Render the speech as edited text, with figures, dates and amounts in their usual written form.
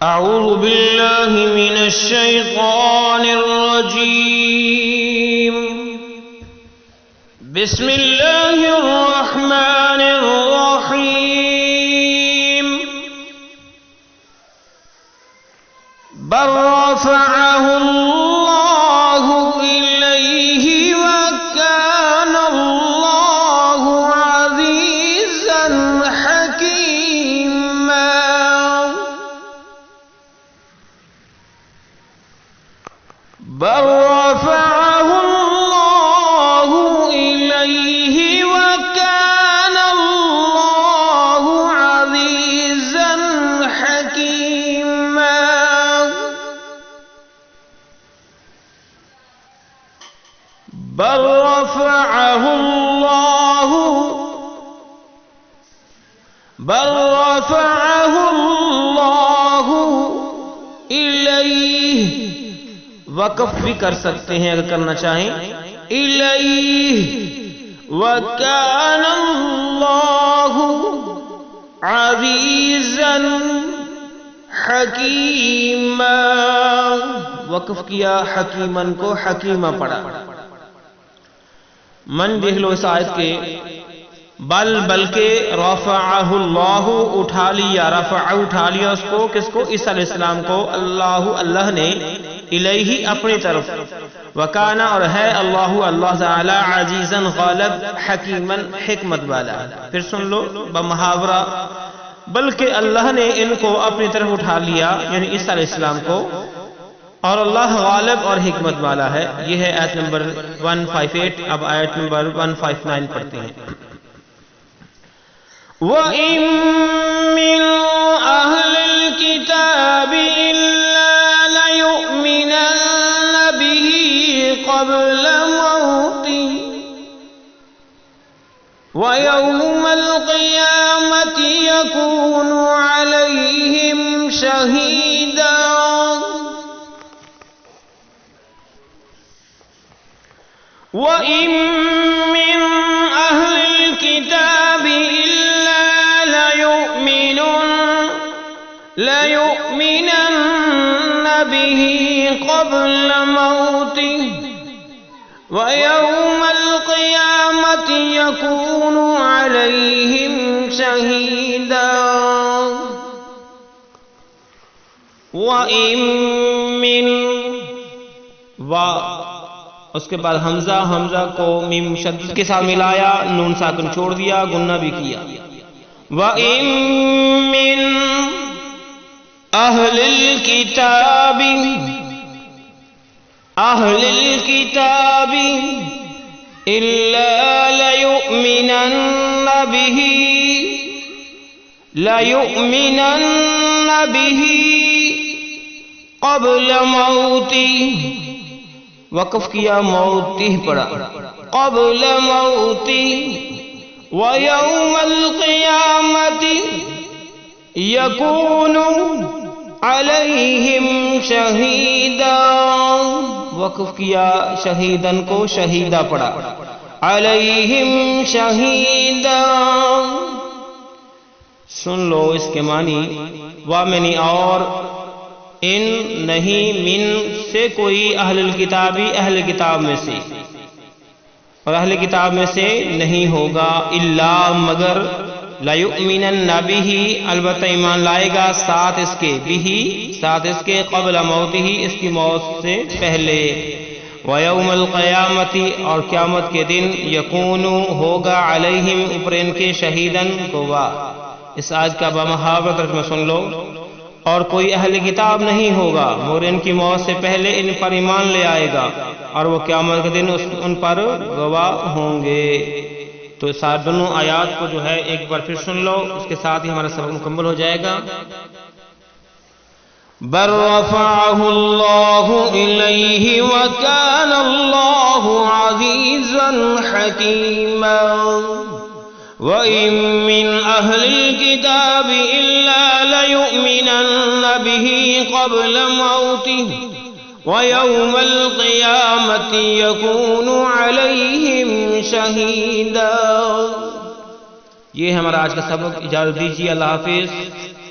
اعوذ باللہ من الشیطان الرجیم بسم اللہ الرحمن الرحیم بل رفعہ اللہ الیہ وکان اللہ عزیزا حکیما بل رفعہ اللہ الیہ وکان اللہ عزیزا حکیما بل رفعہ اللہ الیہ، وقف بھی کر سکتے ہیں اگر کرنا چاہیں، الیہ وکان اللہ عزیزا حکیما، وقف کیا، حکیمن کو حکیمہ پڑھا۔ من دیکھ لو اس آیت کے، بلکہ رفعہ اللہ، اٹھا لیا، رفع اٹھا لیا اس کو، کس کو؟ عیسیٰ علیہ السلام کو، اللہ نے، الیہ اپنی طرف، وکانا اور ہے اللہ تعالی عزیزاً غالب، حکیماً حکمت والا۔ پھر سن لو بمحاورہ، بلکہ اللہ نے ان کو اپنی طرف اٹھا لیا، یعنی عیسیٰ علیہ السلام کو، اور اللہ غالب اور حکمت والا ہے۔ یہ ہے آیت نمبر 158۔ اب آیت نمبر 159 پڑھتے ہیں۔ وَإِن مِّنْ أَهْلِ الْكِتَابِ إِلَّا لَيُؤْمِنَنَّ بِهِ قَبْلَ مَوْتِهِ وَيَوْمَ الْقِيَامَةِ يَكُونُ عَلَيْهِمْ شَهِيدًا۔ وَإِن مِّنْ أَهْلِ الْكِتَابِ إِلَّا لَيُؤْمِنَنَّ بِهِ قَبْلَ مَوْتِهِ وَيَوْمَ الْقِيَامَةِ يَكُونُ عَلَيْهِمْ شَهِيدًا۔ وَإِن مِّنْ، اس کے بعد حمزہ کو میم شدید کے ساتھ ملایا، نون ساکن چھوڑ دیا، گنہ بھی کیا۔ وَإِن مِّنْ أَهْلِ الْكِتَابِ إِلَّا لَيُؤْمِنَنَّ بِهِ قَبْلَ مَوْتِهِ، وقف کیا، موتہ پڑھا، قبل موتہ وَيَوْمَ الْقِيَامَةِ يَكُونُ عَلَيْهِمْ شَهِيدًا، وقف کیا، شہیدن کو شہیدہ پڑھا، عَلَيْهِمْ شَهِيدًا۔ سن لو اس کے معنی، وامنی اور، ان نہیں، من سے کوئی، اہل الکتابی اہل کتاب میں سے، اور اہل کتاب میں سے نہیں ہوگا، الا مگر، لَيُؤْمِنَنَّ بِهِ البتہ ایمان لائے گا، ساتھ اس کے قبل موتہ اس کی موت سے پہلے، وَيَوْمَ الْقِيَامَةِ اور قیامت کے دن، یکون ہوگا، علیہم اوپر ان کے، شہیدن گواہ۔ اس آیت کا بمحاورہ ترجمہ سن لو، اور کوئی اہل کتاب نہیں ہوگا مگر ان کی موت سے پہلے ان پر ایمان لے آئے گا، اور وہ قیامت کے دن ان پر گواہ ہوں گے۔ تو دونوں آیات کو جو ہے ایک بار پھر سن لو، اس کے ساتھ ہی ہمارا سبق مکمل ہو جائے گا۔ بل رفعہ اللہ الیہ وکان اللہ عزیزا حکیما۔ وَإِن مِّنْ أَهْلِ الْكِتَابِ إِلَّا لَيُؤْمِنَنَّ بِهِ قَبْلَ مَوْتِهِ وَيَوْمَ الْقِيَامَةِ يَكُونُ عَلَيْهِمْ شَهِيدًا۔ یہ ہمارا آج کا سبق، اجازت دیجیے، اللہ حافظ۔